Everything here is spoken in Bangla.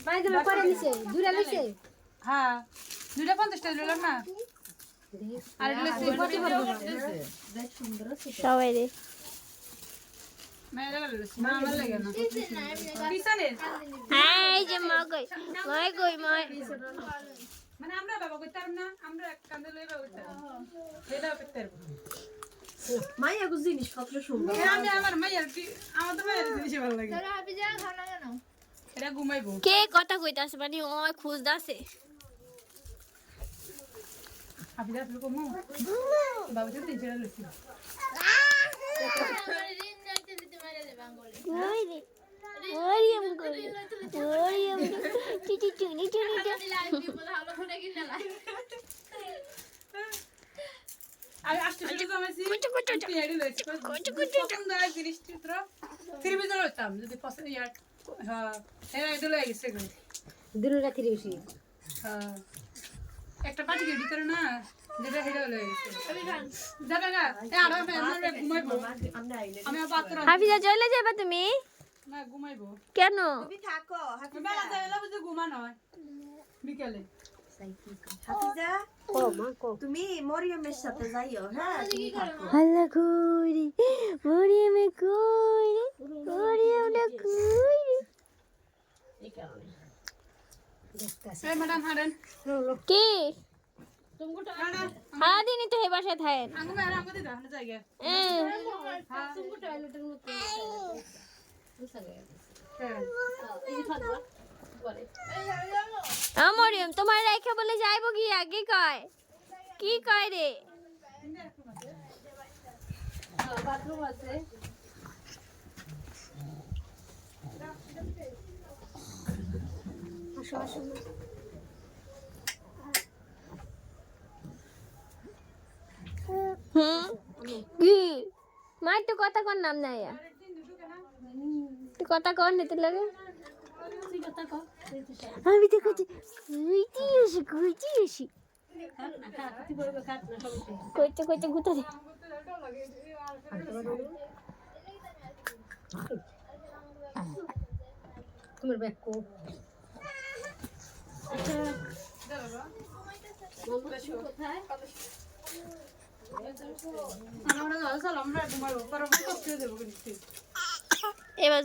বাইরে করে নিছে দুইটা লইছে হ্যাঁ 250 টাকা লইলাম না আর সবাই রে আমার লাগে না পিছনে এই যে মগই মানে আমরা বাবা কইতাম না আমরা এক কান্দে লইবা কইতাম এটা কইতাম মাইয়া গো জিনিস কত সুন্দর আমি আমার মায়ের আমাদের মায়ের জিনিস ভালো লাগে তোরা হাবি যা খানা কেন এটা ঘুমাইবো কে কথা কইতাছে মানে ওই খুঁজতাছে আপনি যা লোক মো বাবা তো 3 টাকা লইছি আমার ঋণ যাইতে দিতে মারে দে বাঙ্গলে ওই রে ওরিয়াম চুনি লাইভ দিব ভালো করে কিনা লাই আমি আসতে শুরু করেছি পেড়ি লইছি পছন্দ হয় জিনিসপত্র ফিরবি তো লইতাম যদি পছন্দ ইয়ার হ্যাঁ এটা লই গেছে গো দুইটা থ্রি বেশি হ্যাঁ একটা পাটি রেডি করে না যেটা হেডা লই গেছে আমি খান যাবে না এ আর আমরা ঘুমাইবো আমি পাত্র হাফিজা চলে যাবে তুমি না ঘুমাইবো কেন তুমি থাকো বেলা যাইলা বুঝে ঘুমানো হয় বিকেলে হাফিজা কো মা কো তুমি মরিয়মের সাথে যাইও হ্যাঁ তুমি থাকো আল্লাহ কইরে মরিয়ামে কইরে মরিয়ামটা কইরে এই ম্যাডাম হারেন কি ম্যাডাম সারাদিনই তো এই বাসায় থাকেন আঙ্গু মেরা আঙ্গু দিদা না জায়গা তুমি টয়লেটের মধ্যে হ্যাঁ মরিয়ম তোমার রেখে বলে যাইবো কি আগে কয় কি কয় রে বাথরুম আছে আসো আসো কি মাই তো কথা কর নাম নাই তুই কথা কর নিতে লাগে তুই কথা কও আমি তো কইছি কইছি খাত না তুই বলবে খাত না সবাই কইতে গুতা দে তোমার ব্যাগ কো আমরা ঘুমাইবো পরে করতে দেবো কিন্তু এবার